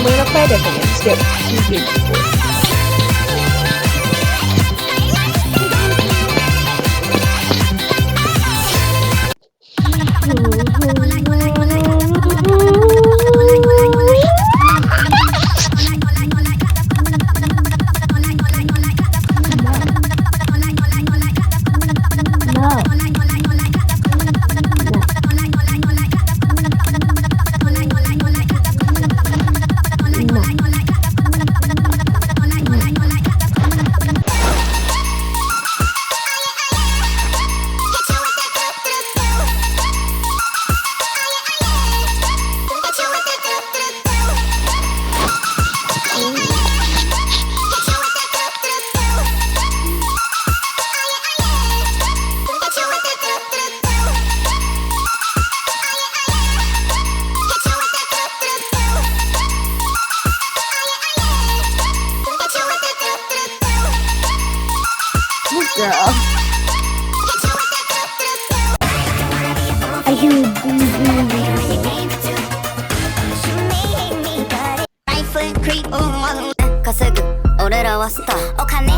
I'm gonna play this again. Skip. Girl. I hearライフクリーム稼ぐ俺らはスターお金